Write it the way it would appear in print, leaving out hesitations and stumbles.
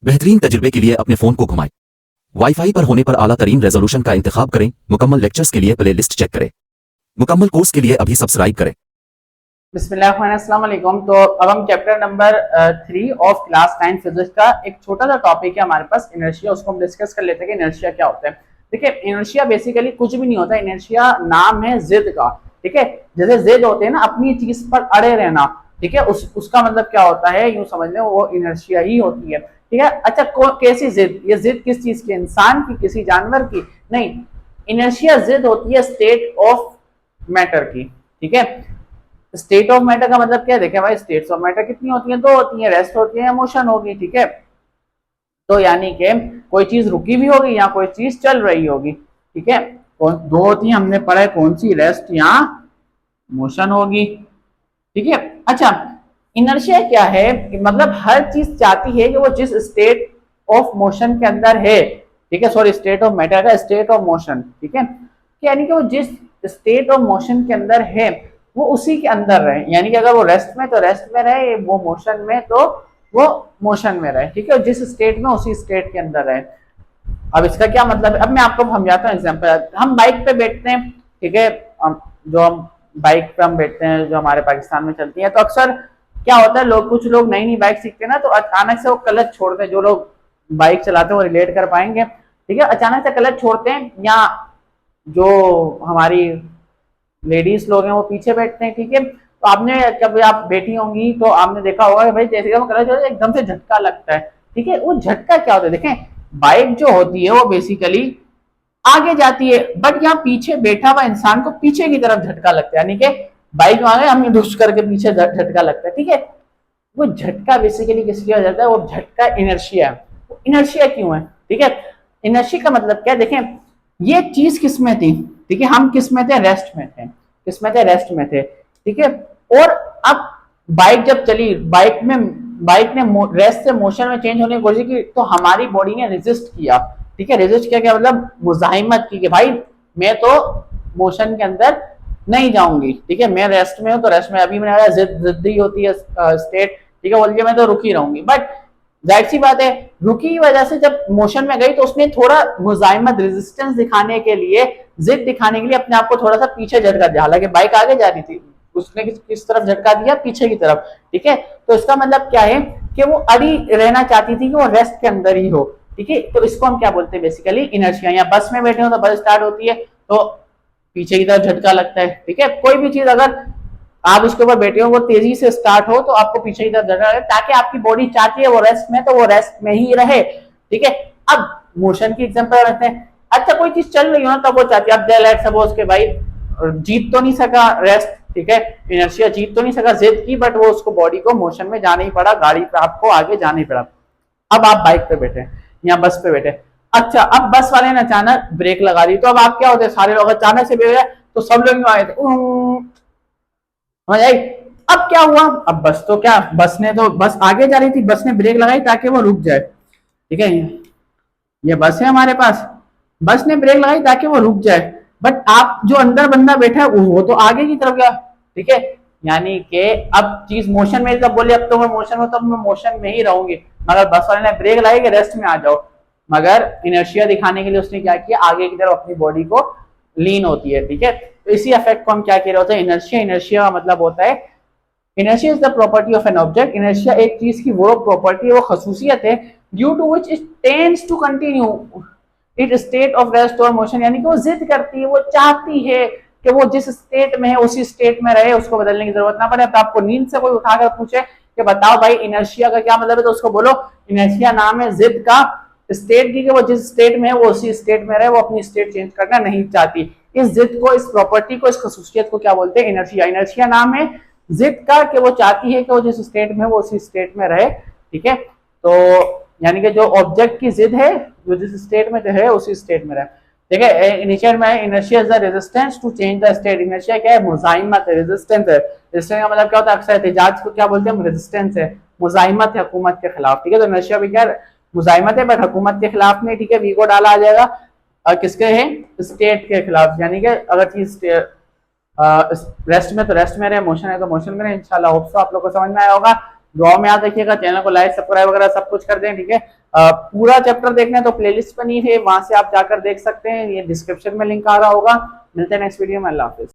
बेहतरीन तजुर्बे के लिए अपने फ़ोन को घुमाएं। वाईफाई पर होने पर आला तरीन रेजोल्यूशन का इंतखाब करें। मुकम्मल लेक्चर्स के लिए प्ले लिस्ट चेक करें। मुकम्मल कोर्स के लिए अभी सब्सक्राइब करें। बिस्मिल्लाहिर्रहमानिर्रहीम। तो अब हम chapter number 3 of class 9 physics का एक छोटा सा टॉपिक है हमारे पास, इनर्शिया। उसको हम डिस्कस कर लेते हैं कि इनर्शिया क्या होता है। देखिए, इनर्शिया बेसिकली कुछ भी नहीं होता। इनर्शिया नाम है जिद का। ठीक है, जैसे जिद होते हैं ना, अपनी चीज पर अड़े रहना। ठीक है, उसका मतलब क्या होता है, यूं समझ लें वो इनर्शिया ही होती है। ठीक है, अच्छा कैसी जिद? ये जिद किस चीज की? इंसान की, किसी जानवर की? नहीं, इनर्शिया जिद होती है स्टेट ऑफ मैटर की। ठीक है, स्टेट ऑफ मैटर का मतलब क्या है? देखें भाई, स्टेट्स ऑफ मैटर कितनी होती हैं? दो होती हैं, रेस्ट होती है या मोशन होगी। ठीक है, तो यानी कि कोई चीज रुकी भी होगी या कोई चीज चल रही होगी। ठीक है, दो होती हैं, हमने पढ़ा है कौन सी? रेस्ट या मोशन होगी। ठीक है, अच्छा इनर्शिया क्या है? मतलब हर चीज चाहती है कि वो जिस स्टेट ऑफ मोशन के अंदर है, ठीक है, सॉरी स्टेट ऑफ मैटर का स्टेट ऑफ मोशन, ठीक है, यानी कि वो जिस स्टेट ऑफ मोशन के अंदर है वो उसी के अंदर रहे। यानी कि अगर वो रेस्ट में तो रेस्ट में रहे, वो मोशन में तो वो मोशन में रहे। ठीक है, जिस स्टेट में उसी स्टेट के अंदर रहे। अब इसका क्या मतलब है? अब मैं आपको समझाता हूँ एग्जाम्पल। हम बाइक पे बैठते हैं, ठीक है, जो हम बाइक पे हम बैठते हैं जो हमारे पाकिस्तान में चलती है, तो अक्सर क्या होता है, कुछ लोग नई नई बाइक सीखते हैं ना, तो अचानक से वो क्लच छोड़ते हैं। जो लोग बाइक चलाते हैं वो रिलेट कर पाएंगे। ठीक है, अचानक से क्लच छोड़ते हैं, या जो हमारी लेडीज लोग हैं वो पीछे बैठते हैं। ठीक है, तो आपने जब आप बैठी होंगी तो आपने देखा होगा कि भाई जैसे वो क्लच होता है एकदम से झटका लगता है। ठीक है, वो झटका क्या होता है? देखें, बाइक जो होती है वो बेसिकली आगे जाती है, बट यहाँ पीछे बैठा हुआ इंसान को पीछे की तरफ झटका लगता है। यानी कि बाइक आगे, हम दुष्ट करके पीछे झटका लगता है। ठीक है, वो झटका बेसिकली किस लिए हो जाता है? वो झटका इनर्शिया है। इनर्शिया क्यों है? ठीक है, इनर्शिया का मतलब क्या है? देखें, ये चीज किस में थी? ठीक है, हम किस में थे? रेस्ट में थे। किस में थे? रेस्ट में थे। ठीक है, और अब बाइक जब चली, बाइक ने रेस्ट से मोशन में चेंज होने की कोशिश की, तो हमारी बॉडी ने रेजिस्ट किया। ठीक है, रेजिस्ट किया क्या मतलब? मुजाहिमत की कि भाई मैं तो मोशन के अंदर नहीं जाऊंगी। ठीक है, मैं रेस्ट में हूं तो रेस्ट में। अभी मैंने जिद्दी होती है स्टेट, ठीक है, बोलिए मैं तो रुकी रहूंगी। बट जाहिर सी बात है, रुकी की वजह से जब मोशन में गई तो उसने थोड़ा मुजाहिमत, रेजिस्टेंस दिखाने के लिए, जिद दिखाने के लिए अपने आप को थोड़ा सा पीछे झटका दिया। हालांकि बाइक आगे जा रही थी, उसने किस तरफ झटका दिया? पीछे की तरफ। ठीक है, तो इसका मतलब क्या है कि वो अड़ी रहना चाहती थी कि वो रेस्ट के अंदर ही हो। ठीक है, तो इसको हम क्या बोलते हैं? Basically inertia. या बस में बैठे हो तो बस स्टार्ट होती है तो पीछे की तरफ झटका लगता है। ठीक है, कोई भी चीज अगर आप उसके ऊपर बैठे हो, वो तेजी से स्टार्ट हो तो आपको पीछे की तरफ झटका लगता है, ताकि आपकी बॉडी चाहती है वो रेस्ट में तो वो रेस्ट में ही रहे। ठीक है, अब मोशन की एग्जांपल रखते हैं। अच्छा कोई चीज चल रही हो ना, तब वो चाहती है, अब लेट्स सपोज के भाई जीत तो नहीं सका रेस्ट, ठीक है, इनर्शिया जीत तो नहीं सका जिद की, बट वो उसको बॉडी को मोशन में जाना ही पड़ा, गाड़ी पे आपको आगे जाना ही पड़ा। अब आप बाइक पे बैठे या बस पे बैठे। अच्छा, अब बस वाले ने अचानक ब्रेक लगा दी, तो अब आप क्या होते हैं? सारे लोग अचानक से बैठ गए, तो सब लोग आए थे, समझ आई? अब क्या हुआ? अब बस तो क्या, बस आगे जा रही थी, बस ने ब्रेक लगाई ताकि वो रुक जाए। ठीक है, ये बस है हमारे पास, बस ने ब्रेक लगाई ताकि वो रुक जाए, बट आप जो अंदर बंदा बैठा है वो तो आगे की तरफ गया। ठीक है, यानी कि अब चीज मोशन में, जब बोले अब तो मैं मोशन में, तब मैं मोशन में ही रहूंगी। मगर बस वाले ने ब्रेक लगाई कि रेस्ट में आ जाओ, मगर इनर्शिया दिखाने के लिए उसने क्या किया? आगे की तरफ अपनी बॉडी को लीन होती है। ठीक है, तो इसी इफेक्ट को हम क्या कह रहे होते हैं? इनर्शिया। इनर्शिया का मतलब होता है, inertia is the property of an object. Inertia एक चीज की वो प्रॉपर्टी है, वो खसूसियत है, due to which it tends to continue it state of rest और मोशन। यानी कि वो जिद करती है, वो चाहती है कि वो जिस स्टेट में है उसी स्टेट में रहे, उसको बदलने की जरूरत ना पड़े। अब आपको नींद से कोई उठाकर पूछे कि बताओ भाई इनर्शिया का क्या मतलब है, तो उसको बोलो इनर्शिया नाम है जिद का स्टेट की, कि वो जिस स्टेट में है वो उसी स्टेट में रहे, वो अपनी स्टेट चेंज करना नहीं चाहती। इस जिद को, इस प्रॉपर्टी को, इस खसूसियत को क्या बोलते हैं? इनर्शिया। इनर्शिया नाम है जिद का, कि वो चाहती है कि वो जिस स्टेट में है वो उसी स्टेट में रहे। ठीक है, तो यानी कि जो ऑब्जेक्ट की जिद है, जो जिस स्टेट में है उसी स्टेट में रहे। ठीक है, इनिशियल में inertia is the resistance to change the state. Inertia क्या है? मुजाहिमत है, रेजिस्टेंस है। रेजिस्टेंस का मतलब क्या होता है? अक्सर एहतिजाज को क्या बोलते हैं हम? रेजिस्टेंस है, मुजाहिमत है हुकूमत के खिलाफ। ठीक है, तो इनर्शिया भी क्या मुजाहिमत है, बट हुकूमत के खिलाफ नहीं। ठीक है, वी को डाला आ जाएगा और किसके है? स्टेट के खिलाफ। यानी कि अगर चीज रेस्ट में तो रेस्ट में रहे, मोशन है तो मोशन में रहे। इंशाल्लाह होप सो आप लोग को समझ में आया होगा। दुआ में याद रखिएगा, चैनल को लाइक सब्सक्राइब वगैरह सब कुछ कर दें, ठीक है। पूरा चैप्टर देखना है तो प्लेलिस्ट बनी है, वहां से आप जाकर देख सकते हैं, ये डिस्क्रिप्शन में लिंक आ रहा होगा। मिलते हैं नेक्स्ट वीडियो में, अल्लाह हाफिज।